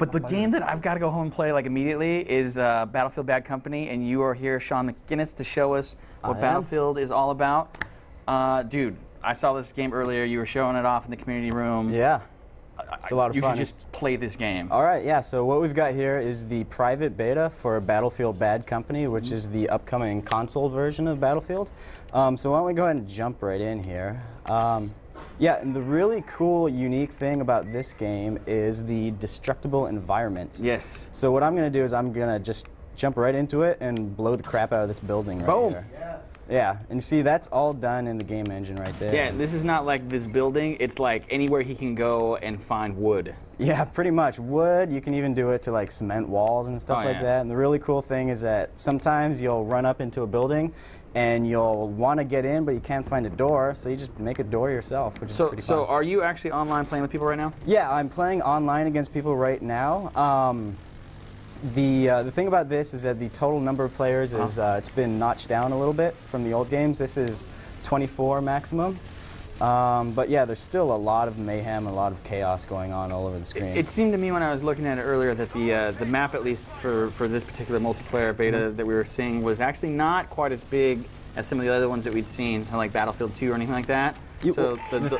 But the game that I've got to go home and play like immediately is Battlefield Bad Company, and you are here, Sean McGinnis, to show us what Battlefield is all about. Dude, I saw this game earlier. You were showing it off in the community room. Yeah. It's a lot of fun. You should just play this game. All right, yeah, so what we've got here is the private beta for Battlefield Bad Company, which is the upcoming console version of Battlefield. So why don't we go ahead and jump right in here. Yeah, and the really cool, unique thing about this game is the destructible environments. Yes. So what I'm going to do is I'm going to just jump right into it and blow the crap out of this building right Boom. here. Yes. Yeah, and see, that's all done in the game engine right there. Yeah, this is not like this building. It's like anywhere he can go and find wood. Yeah, pretty much. Wood, you can even do it to like cement walls and stuff like that. And the really cool thing is that sometimes you'll run up into a building and you'll want to get in, but you can't find a door, so you just make a door yourself, which is pretty fun. So are you actually online playing with people right now? Yeah, I'm playing online against people right now. The thing about this is that the total number of players is it's been notched down a little bit from the old games. This is 24 maximum. But yeah, there's still a lot of mayhem, a lot of chaos going on all over the screen. It seemed to me when I was looking at it earlier that the map, at least for this particular multiplayer beta that we were seeing, was actually not quite as big as some of the other ones that we'd seen, like Battlefield 2 or anything like that. So the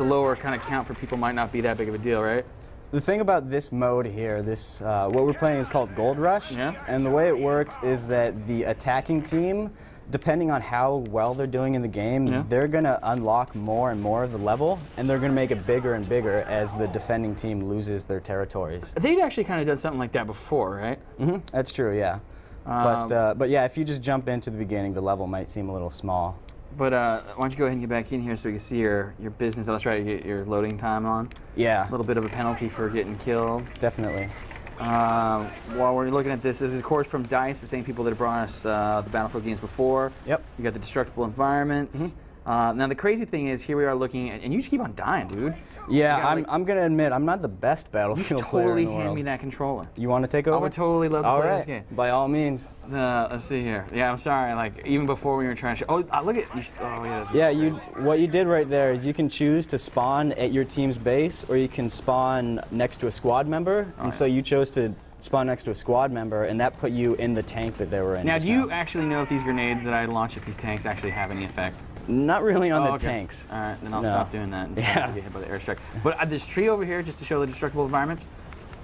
lower kind of count for people might not be that big of a deal, right? The thing about this mode here, this what we're playing is called Gold Rush, and the way it works is that the attacking team, depending on how well they're doing in the game, they're going to unlock more and more of the level, and they're going to make it bigger and bigger as the defending team loses their territories. They'd actually kind of done something like that before, right? Mm-hmm. That's true, yeah. But yeah, if you just jump into the beginning, the level might seem a little small. But why don't you go ahead and get back in here so we can see your business. Oh, that's right, you get your loading time on. Yeah. A little bit of a penalty for getting killed. Definitely. While we're looking at this is of course from DICE, the same people that have brought us the Battlefield games before. Yep. You got the destructible environments. Now the crazy thing is, here we are looking, and you just keep on dying, dude. Yeah, I'm gonna admit, I'm not the best Battlefield player in the world. Totally hand me that controller. You want to take over? I would totally love to play this game. By all means. Let's see here. Yeah, I'm sorry. Like even before we were trying to show. Oh, look at. Oh yeah. Yeah, what you did right there is you can choose to spawn at your team's base, or you can spawn next to a squad member. And so you chose to spawn next to a squad member, and that put you in the tank that they were in. Now, do you actually know if these grenades that I launched at these tanks actually have any effect? Not really on the tanks. All right, then I'll stop doing that and get hit by the airstrike. But this tree over here, just to show the destructible environments,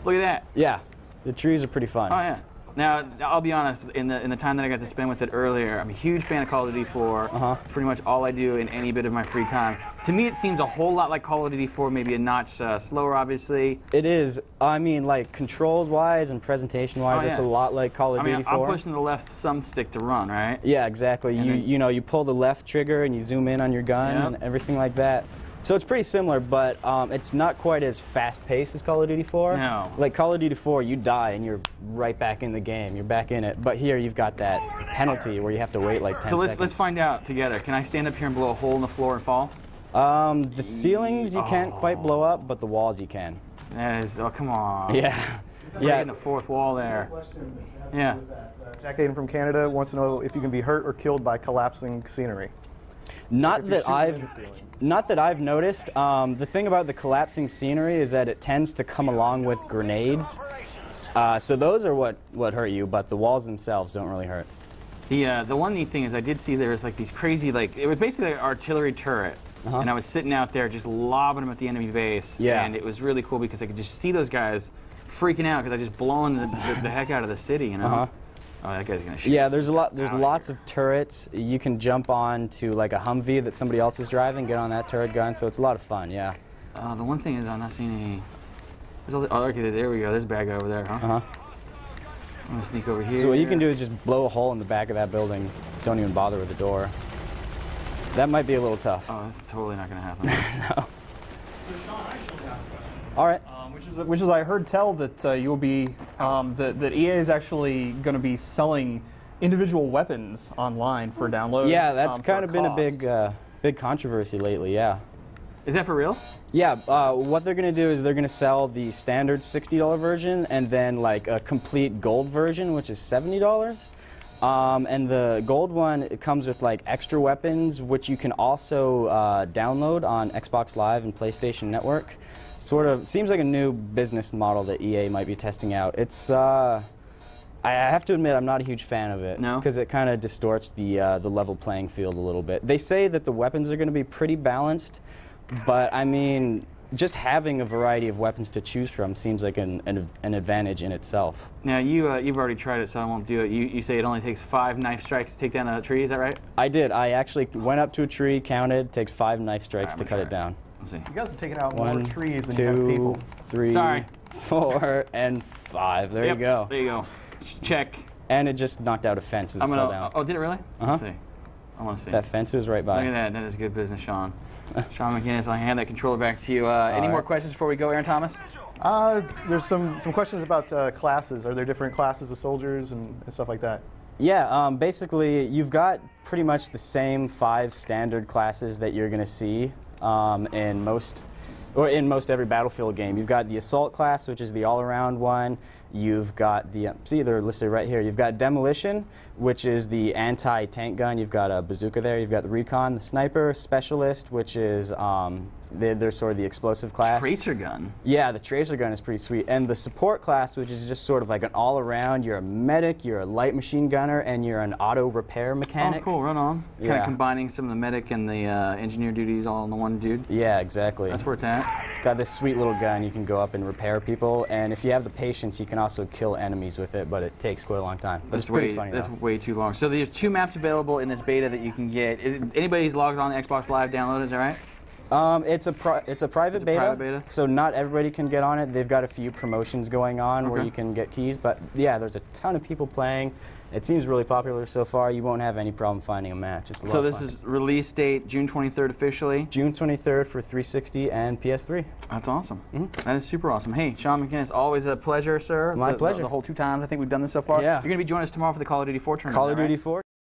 look at that. Yeah, the trees are pretty fun. Oh yeah. Now, I'll be honest, in the time that I got to spend with it earlier, I'm a huge fan of Call of Duty 4. It's pretty much all I do in any bit of my free time. To me, it seems a whole lot like Call of Duty 4, maybe a notch slower, obviously. It is. I mean, like, controls-wise and presentation-wise, it's a lot like Call of Duty 4. I'm pushing the left thumbstick to run, right? Yeah, exactly. You know, you pull the left trigger and you zoom in on your gun and everything like that. So it's pretty similar, but it's not quite as fast-paced as Call of Duty 4. No. Like Call of Duty 4, you die and you're right back in the game. You're back in it. But here you've got that penalty where you have to wait like 10 seconds. So let's find out together. Can I stand up here and blow a hole in the floor and fall? The ceilings you can't quite blow up, but the walls you can. That is, oh, come on. Yeah. In the fourth wall there. Yeah. Jack Aiden from Canada wants to know if you can be hurt or killed by collapsing scenery. Not that I've noticed. The thing about the collapsing scenery is that it tends to come along with grenades. So those are what hurt you, but the walls themselves don't really hurt. The one neat thing is I did see there was like these crazy, like, it was basically an artillery turret. And I was sitting out there just lobbing them at the enemy base. Yeah. And it was really cool because I could just see those guys freaking out because I just blown the heck out of the city, you know? Oh, that guy's gonna shoot. Yeah, there's lots of turrets. You can jump on to like a Humvee that somebody else is driving, get on that turret gun, so it's a lot of fun, yeah. The one thing is I'm not seeing any... okay, there we go. There's a bad guy over there, huh? I'm gonna sneak over here. So what you can do is just blow a hole in the back of that building. Don't even bother with the door. That might be a little tough. Oh, that's totally not gonna happen. No. So Sean, I actually have a question. All right. Which is I heard tell that you'll be that EA is actually going to be selling individual weapons online for download. Yeah, that's kind of been a big controversy lately. Yeah. Is that for real? Yeah. What they're going to do is they're going to sell the standard $60 version and then like a complete gold version, which is $70. And the gold one, it comes with like extra weapons, which you can also download on Xbox Live and PlayStation Network. Sort of seems like a new business model that EA might be testing out. It's I have to admit I'm not a huge fan of it. No? Because it kind of distorts the level playing field a little bit. They say that the weapons are going to be pretty balanced, but I mean, just having a variety of weapons to choose from seems like an advantage in itself. Now, you've already tried it, so I won't do it. You say it only takes 5 knife strikes to take down a tree, is that right? I did. I actually went up to a tree, counted, takes 5 knife strikes to cut it down. Let's see. You guys are taking out 1, more trees than you have people. 3, 4, and 5. There you go. There you go. Check. And it just knocked out a fence as it fell down. Oh, did it really? Let's see. I want to see. That fence was right by. Look at that. That is good business, Sean. Sean McGinnis, I'll hand that controller back to you. Any more questions before we go, Aaron Thomas? There's some questions about classes. Are there different classes of soldiers and stuff like that? Yeah, basically you've got pretty much the same 5 standard classes that you're going to see in most every Battlefield game. You've got the assault class, which is the all-around one. You've got the, see, they're listed right here. You've got demolition, which is the anti-tank gun. You've got a bazooka there. You've got the recon, the sniper, specialist, which is they're sort of the explosive class. Tracer gun. Yeah, the tracer gun is pretty sweet. And the support class, which is just sort of like an all-around. You're a medic, you're a light machine gunner, and you're an auto repair mechanic. Oh, cool, right on. Yeah. Kind of combining some of the medic and the engineer duties all in the one dude. Yeah, exactly. That's where it's at. Got this sweet little gun. You can go up and repair people, and if you have the patience, you can also kill enemies with it, but it takes quite a long time. But it's pretty funny. That's way too long. So there's 2 maps available in this beta that you can get. Is it, anybody's logged on the Xbox Live download, is that right? It's a private beta, so not everybody can get on it. They've got a few promotions going on where you can get keys, but yeah, there's a ton of people playing. It seems really popular so far. You won't have any problem finding a match. It's a lot of this fun. is release date June 23rd officially? June 23rd for 360 and PS3. That's awesome. That is super awesome. Hey, Sean McGinnis, always a pleasure, sir. My pleasure. The whole 2 times I think we've done this so far. Yeah. You're going to be joining us tomorrow for the Call of Duty 4 tournament, Call of Duty 4.